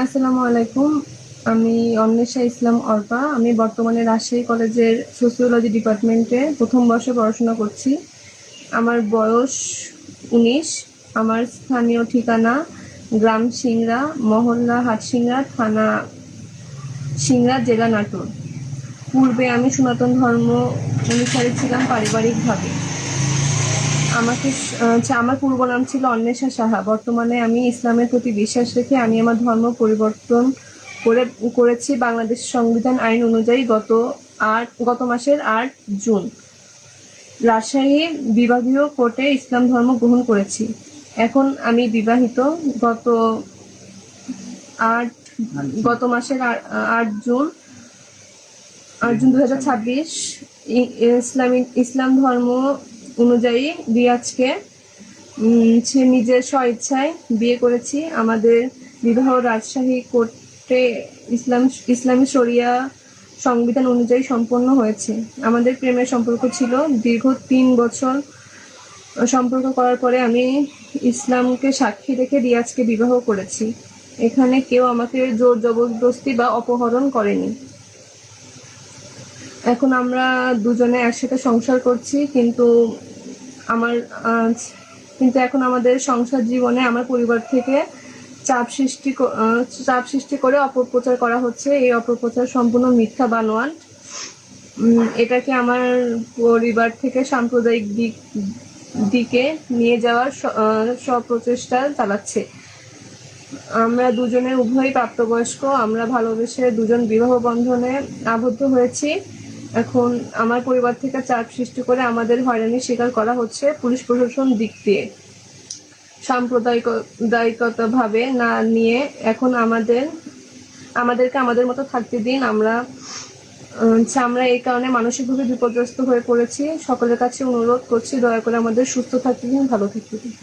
আসসালামু আলাইকুম। আমি অন্বেষা ইসলাম অর্পা। আমি বর্তমানে রাজশাহী কলেজের সোসিওলজি ডিপার্টমেন্টে প্রথম বর্ষে পড়াশোনা করছি। আমার বয়স 19। আমার স্থানীয় ঠিকানা গ্রাম সিংড়া, মহল্লা হাটসিংড়া, থানা সিংড়া, জেলা নাটোর। পূর্বে আমি সনাতন ধর্ম অনুসারী ছিলাম পারিবারিকভাবে। আমার পূর্ব নাম ছিল অন্বেষা সাহা। বর্তমানে আমি ইসলামের প্রতি বিশ্বাস রেখে আমি আমার ধর্ম পরিবর্তন করেছি বাংলাদেশ সংবিধান আইন অনুযায়ী গত মাসের 8 জুন রাজশাহী বিভাগীয় কোর্টে ইসলাম ধর্ম গ্রহণ করেছি। এখন আমি বিবাহিত। আট গত মাসের 8 জুন 2026 ইসলাম ধর্ম অনুযায়ী রিয়াজকে সে নিজের স্বইচ্ছায় বিয়ে করেছি। আমাদের বিবাহ রাজশাহী কোর্টে ইসলামী শরিয়া সংবিধান অনুযায়ী সম্পন্ন হয়েছে। আমাদের প্রেমের সম্পর্ক ছিল দীর্ঘ 3 বছর। সম্পর্ক করার পরে আমি ইসলামকে সাক্ষী রেখে রিয়াজকে বিবাহ করেছি। এখানে কেউ আমাকে জোর জবরদস্তি বা অপহরণ করেনি। এখন আমরা দুজনে একসাথে সংসার করছি, কিন্তু এখন আমাদের সংসার জীবনে আমার পরিবার থেকে চাপ সৃষ্টি করে অপপ্রচার করা হচ্ছে। এই অপপ্রচার সম্পূর্ণ মিথ্যা বানোয়াট। এটাকে আমার পরিবার থেকে সাম্প্রদায়িক দিকে নিয়ে যাওয়ার সপ্রচেষ্টা চালাচ্ছে। আমরা দুজনে উভয়ই প্রাপ্তবয়স্ক। আমরা ভালোবেসে দুজন বিবাহ বন্ধনে আবদ্ধ হয়েছি। এখন আমার পরিবার থেকে চাপ সৃষ্টি করে আমাদের হয়রানির শিকার করা হচ্ছে পুলিশ প্রশাসন দিক দিয়ে সাম্প্রদায়িকতা ভাবে না নিয়ে। এখন আমাদেরকে আমাদের মতো থাকতে দিন। আমরা এই কারণে মানসিকভাবে বিপর্যস্ত হয়ে পড়েছি। সকলের কাছে অনুরোধ করছি, দয়া করে আমাদের সুস্থ থাকতে দিন, ভালো থাকতে দিন।